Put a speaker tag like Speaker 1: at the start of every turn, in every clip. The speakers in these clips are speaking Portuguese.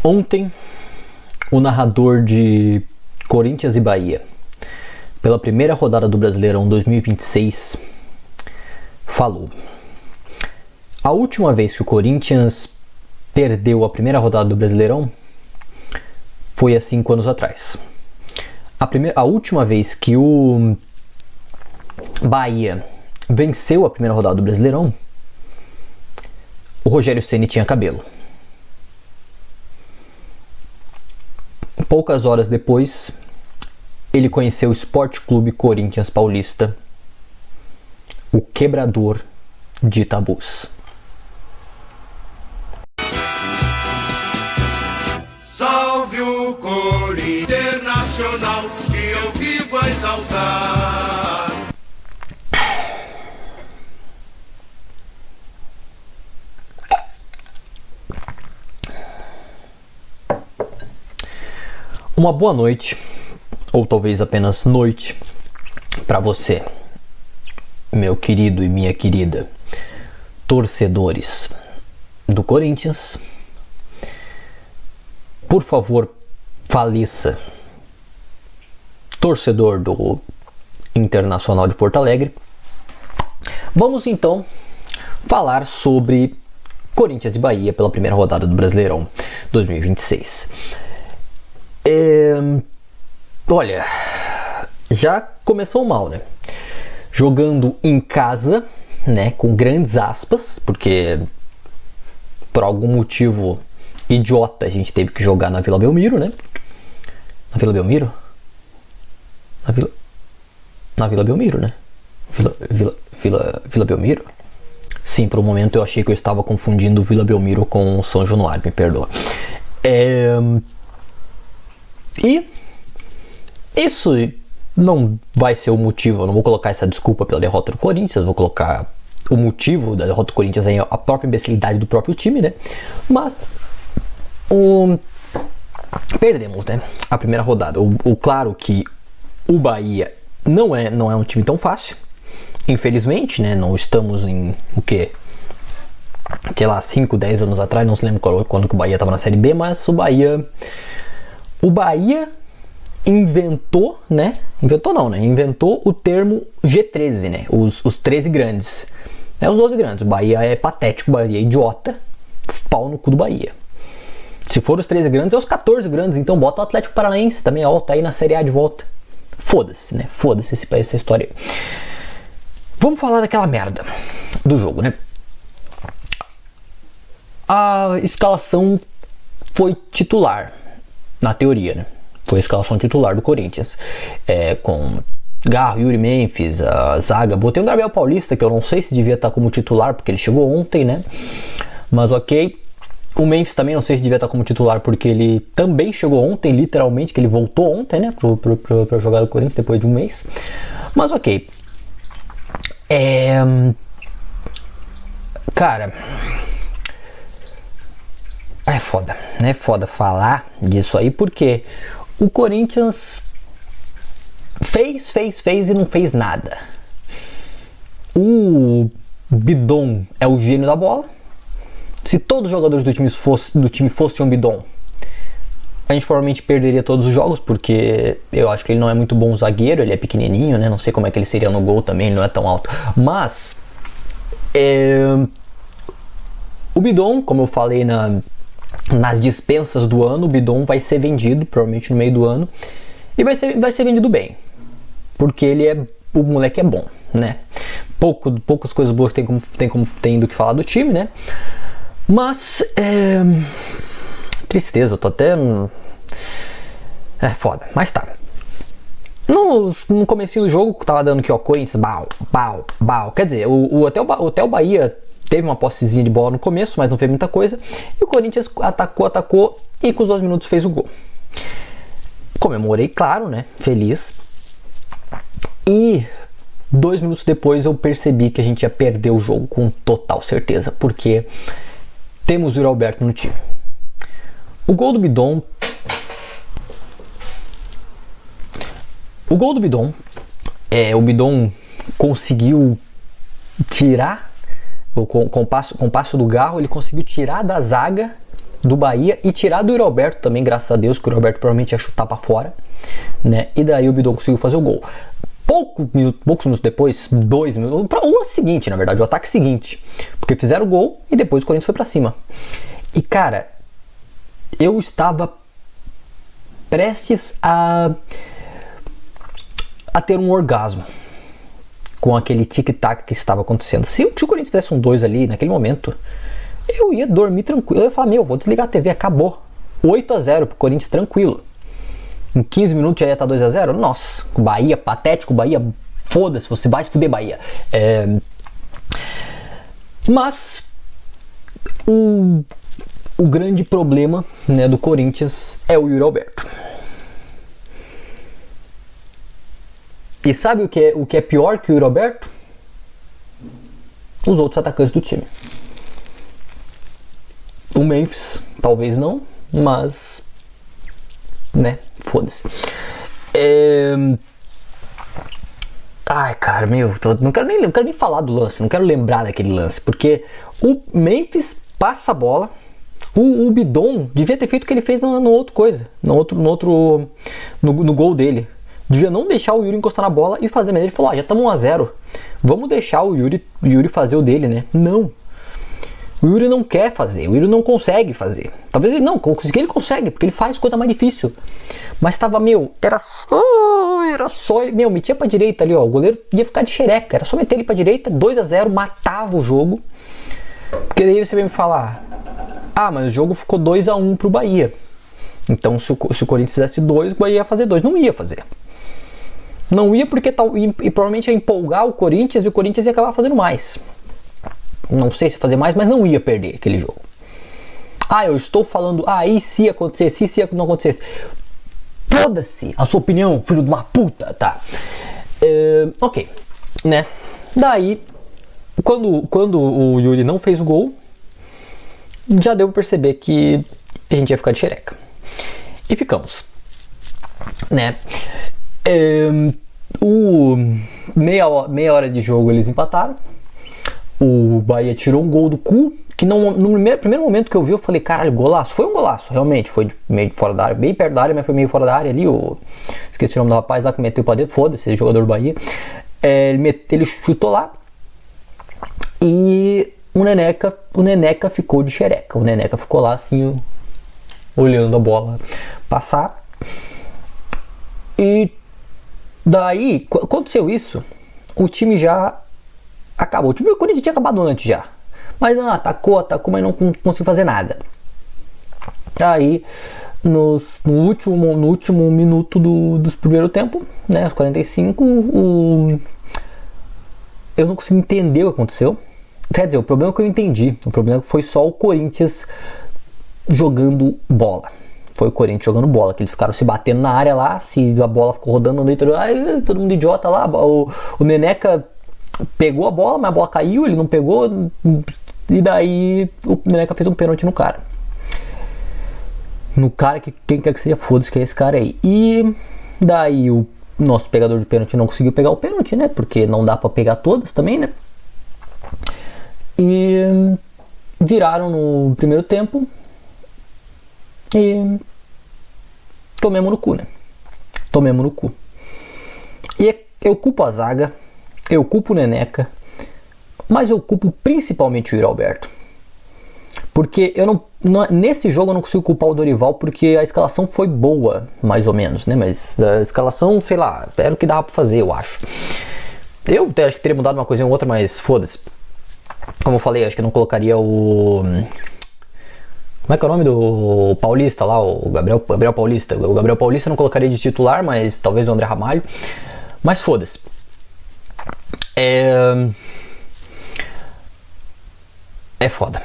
Speaker 1: Ontem, o narrador de Corinthians e Bahia, pela primeira rodada do Brasileirão 2026, falou: a última vez que o Corinthians perdeu a primeira rodada do Brasileirão foi há 5 anos atrás. A última vez que o Bahia venceu a primeira rodada do Brasileirão, o Rogério Ceni tinha cabelo. Poucas horas depois, ele conheceu o Sport Clube Corinthians Paulista, o quebrador de tabus.
Speaker 2: Salve o Corinthians Internacional, que eu vivo a exaltar.
Speaker 1: Uma boa noite, ou talvez apenas noite, para você, meu querido e minha querida, torcedores do Corinthians. Por favor, faleça, torcedor do Internacional de Porto Alegre. Vamos então falar sobre Corinthians e Bahia pela primeira rodada do Brasileirão 2026. Olha, já começou mal, né? Jogando em casa, né? Com grandes aspas, porque por algum motivo idiota a gente teve que jogar na Vila Belmiro, né? Na Vila Belmiro? Na Vila Belmiro, né? Vila Belmiro? Sim, por um momento eu achei que eu estava confundindo Vila Belmiro com São Januário, me perdoa. E isso não vai ser o motivo, eu não vou colocar essa desculpa pela derrota do Corinthians, vou colocar o motivo da derrota do Corinthians aí, a própria imbecilidade do próprio time, né? Mas perdemos, né? A primeira rodada. Claro que o Bahia não é um time tão fácil, infelizmente, né? Não estamos em o quê? Sei lá, 5, 10 anos atrás, não se lembro quando que o Bahia estava na Série B, mas o Bahia inventou, né? Inventou o termo G13, né? Os 13 grandes. Né? Os 12 grandes. O Bahia é patético, o Bahia é idiota. Pau no cu do Bahia. Se for os 13 grandes, é os 14 grandes. Então bota o Atlético Paranaense também, ó, tá aí na Série A de volta. Foda-se, né? Foda-se essa história aí. Vamos falar daquela merda do jogo, né? A escalação foi titular, na teoria, né? Foi a escalação titular do Corinthians, com Garro, Yuri, Memphis, a zaga. Botei o Gabriel Paulista, que eu não sei se devia estar como titular, porque ele chegou ontem, né? Mas ok. O Memphis também não sei se devia estar como titular, porque ele também chegou ontem, literalmente, que ele voltou ontem, né? Pra jogar no Corinthians depois de um mês. Mas ok. Cara, é foda, né? É foda falar disso aí, porque o Corinthians fez e não fez nada. O Bidon é o gênio da bola. Se todos os jogadores do time fossem um Bidon, a gente provavelmente perderia todos os jogos, porque eu acho que ele não é muito bom zagueiro, ele é pequenininho, né? Não sei como é que ele seria no gol também, ele não é tão alto. Mas o Bidon, como eu falei nas dispensas do ano, o Bidon vai ser vendido, provavelmente no meio do ano, e vai ser vendido bem, porque o moleque é bom, né? Poucas coisas boas tem do que falar do time, né? Mas tristeza, eu tô até foda, mas tá. No comecinho do jogo tava dando aqui, ó, Corinthians, bau. Quer dizer, até o Bahia teve uma possezinha de bola no começo, mas não fez muita coisa. E o Corinthians atacou e com os 2 minutos fez o gol. Comemorei, claro, né? Feliz. E 2 minutos depois eu percebi que a gente ia perder o jogo com total certeza, porque temos o Yuri Alberto no time. O gol do Bidon, o Bidon conseguiu tirar, com o passo do Garro, ele conseguiu tirar da zaga do Bahia e tirar do Yuri Alberto também, graças a Deus, que o Yuri Alberto provavelmente ia chutar pra fora, né? E daí o Bidon conseguiu fazer o gol. Poucos minutos depois, 2 minutos, o lance seguinte, na verdade, o ataque seguinte, porque fizeram o gol e depois o Corinthians foi pra cima. E cara, eu estava prestes a ter um orgasmo com aquele tic-tac que estava acontecendo. Se o Corinthians fizesse um 2 ali naquele momento, eu ia dormir tranquilo. Eu ia falar, vou desligar a TV, acabou. 8-0 pro Corinthians tranquilo. Em 15 minutos já ia estar 2-0. Nossa, o Bahia, patético, Bahia, foda-se, você vai se fuder, Bahia. Mas o grande problema, né, do Corinthians é o Yuri Alberto. E sabe o que é pior que o Yuri Alberto? Os outros atacantes do time. O Memphis, talvez não, mas, né, foda-se. Ai, cara, não quero nem falar do lance, não quero lembrar daquele lance, porque o Memphis passa a bola, o Bidon devia ter feito o que ele fez no gol dele. Devia não deixar o Yuri encostar na bola e fazer. Mas ele falou, já estamos 1-0. Vamos deixar o Yuri fazer o dele, né? Não. O Yuri não quer fazer. O Yuri não consegue fazer. Talvez ele não, ele consegue, porque ele faz coisa mais difícil. Mas tava, era só, metia pra direita ali, ó. O goleiro ia ficar de xereca. Era só meter ele pra direita, 2-0, matava o jogo. Porque daí você vem me falar, mas o jogo ficou 2-1 pro Bahia. Então se o Corinthians fizesse 2, o Bahia ia fazer 2. Não ia fazer. Não ia porque e provavelmente ia empolgar o Corinthians e o Corinthians ia acabar fazendo mais. Não sei se fazer mais, mas não ia perder aquele jogo. Eu estou falando, e se acontecesse, se não acontecesse. Foda-se a sua opinião, filho de uma puta, tá? Ok, né? Daí, quando o Yuri não fez o gol, já deu pra perceber que a gente ia ficar de xereca. E ficamos, né? Meia hora de jogo eles empataram. O Bahia tirou um gol do cu, que no primeiro momento que eu vi, eu falei, caralho, golaço. Foi um golaço, realmente, foi meio fora da área, bem perto da área, mas foi meio fora da área ali. Esqueci o nome do rapaz lá que meteu pra dentro, foda-se, jogador do Bahia. Ele chutou lá e o Neneca ficou de xereca. O Neneca ficou lá assim, olhando a bola passar. E daí, aconteceu isso, o time já acabou. O Corinthians tinha acabado antes já. Mas não, atacou, mas não conseguiu fazer nada. Aí, no último minuto do primeiro tempo, né, aos 45, eu não consegui entender o que aconteceu. Quer dizer, o problema é que eu entendi. O problema é que foi só o Corinthians jogando bola. Foi o Corinthians jogando bola, que eles ficaram se batendo na área lá, se a bola ficou rodando no interior, todo mundo idiota lá, o Neneca pegou a bola, mas a bola caiu, ele não pegou, e daí o Neneca fez um pênalti no cara. No cara que quem quer que seja, foda-se que é esse cara aí. E daí o nosso pegador de pênalti não conseguiu pegar o pênalti, né, porque não dá pra pegar todas também, né. E viraram no primeiro tempo e tomemos no cu, né? Tomemos no cu. E eu culpo a zaga, eu culpo o Neneca, mas eu culpo principalmente o Yuri Alberto. Porque nesse jogo eu não consigo culpar o Dorival, porque a escalação foi boa, mais ou menos, né? Mas a escalação, sei lá, era o que dava pra fazer, eu acho. Eu até acho que teria mudado uma coisinha ou outra, mas foda-se. Como eu falei, acho que eu não colocaria o... Como é que é o nome do Paulista lá? O Gabriel Paulista. O Gabriel Paulista eu não colocaria de titular, mas talvez o André Ramalho. Mas foda-se. É foda.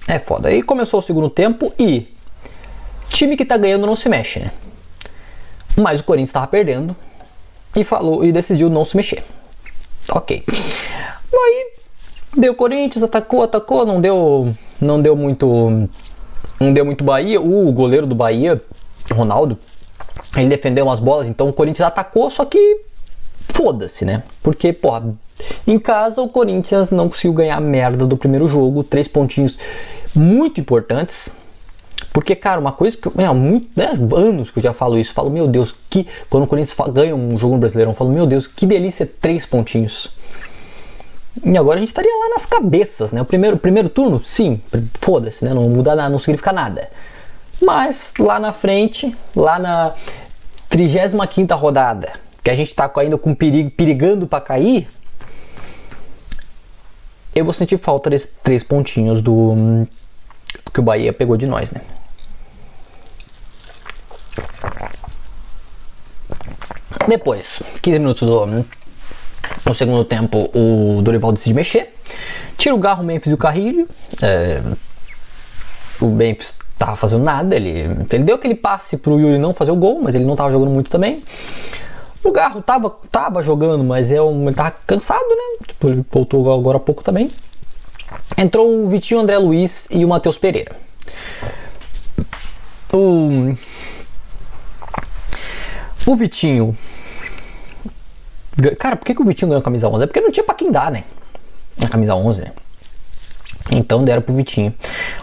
Speaker 1: É foda. Aí começou o segundo tempo e time que tá ganhando não se mexe, né? Mas o Corinthians tava perdendo e decidiu não se mexer. Ok. Aí deu Corinthians, atacou, não deu muito Bahia. O goleiro do Bahia, Ronaldo, ele defendeu umas bolas, então o Corinthians atacou, só que foda-se, né? Porque, porra, em casa o Corinthians não conseguiu ganhar a merda do primeiro jogo, 3 pontinhos muito importantes. Porque, cara, uma coisa que há anos que eu já falo isso, falo, meu Deus, que quando o Corinthians ganha um jogo no Brasileirão, eu falo, meu Deus, que delícia, 3 pontinhos. E agora a gente estaria lá nas cabeças, né? O primeiro turno, sim, foda-se, né? Não muda nada, não significa nada. Mas lá na frente, lá na 35ª rodada, que a gente tá ainda com perigando para cair, eu vou sentir falta desses 3 pontinhos do que o Bahia pegou de nós, né? Depois, 15 minutos no segundo tempo, o Dorival decide mexer, tira o Garro, o Memphis e o Carrilho. O Memphis tava fazendo nada, ele deu aquele passe pro Yuri não fazer o gol, mas ele não tava jogando muito também. O Garro tava jogando, mas ele tava cansado, né? Tipo, ele voltou agora há pouco também. Entrou o Vitinho, o André Luiz e o Matheus Pereira. O Vitinho... Cara, por que o Vitinho ganhou a camisa 11? É porque não tinha pra quem dar, né? A camisa 11, né? Então deram pro Vitinho.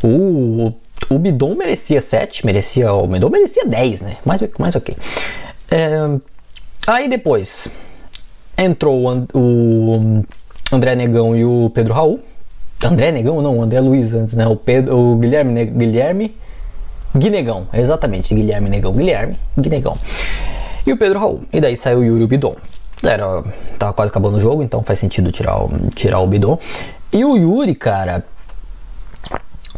Speaker 1: O Bidon merecia 7, o Bidon merecia 10, né? Mais ok. Aí depois entrou o André Negão e o Pedro Raul. André Negão não, o André Luiz antes, né? O Guilherme Guinegão, exatamente, Guilherme Guinegão. E o Pedro Raul. E daí saiu o Yuri e o Bidon. Tava quase acabando o jogo, então faz sentido tirar o Bidon. E o Yuri, cara,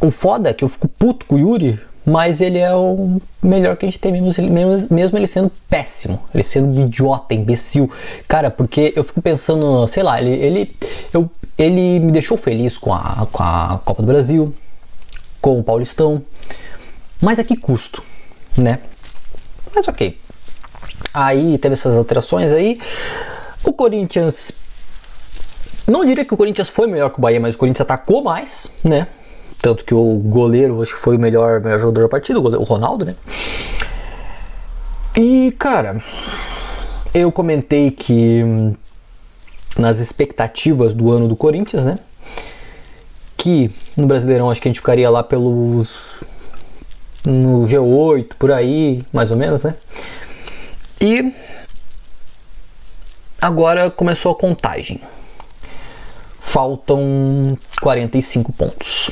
Speaker 1: o foda é que eu fico puto com o Yuri, mas ele é o melhor que a gente tem, mesmo ele sendo péssimo, ele sendo um idiota, imbecil. Cara, porque eu fico pensando, sei lá, ele me deixou feliz com a Copa do Brasil, com o Paulistão, mas a que custo, né? Mas ok. Aí teve essas alterações aí. O Corinthians, não diria que o Corinthians foi melhor que o Bahia, mas o Corinthians atacou mais, né? Tanto que o goleiro, acho que foi o melhor jogador da partida, o Ronaldo, né? E, cara, eu comentei que nas expectativas do ano do Corinthians, né? Que no Brasileirão acho que a gente ficaria lá no G8, por aí, mais ou menos, né? E agora começou a contagem. Faltam 45 pontos.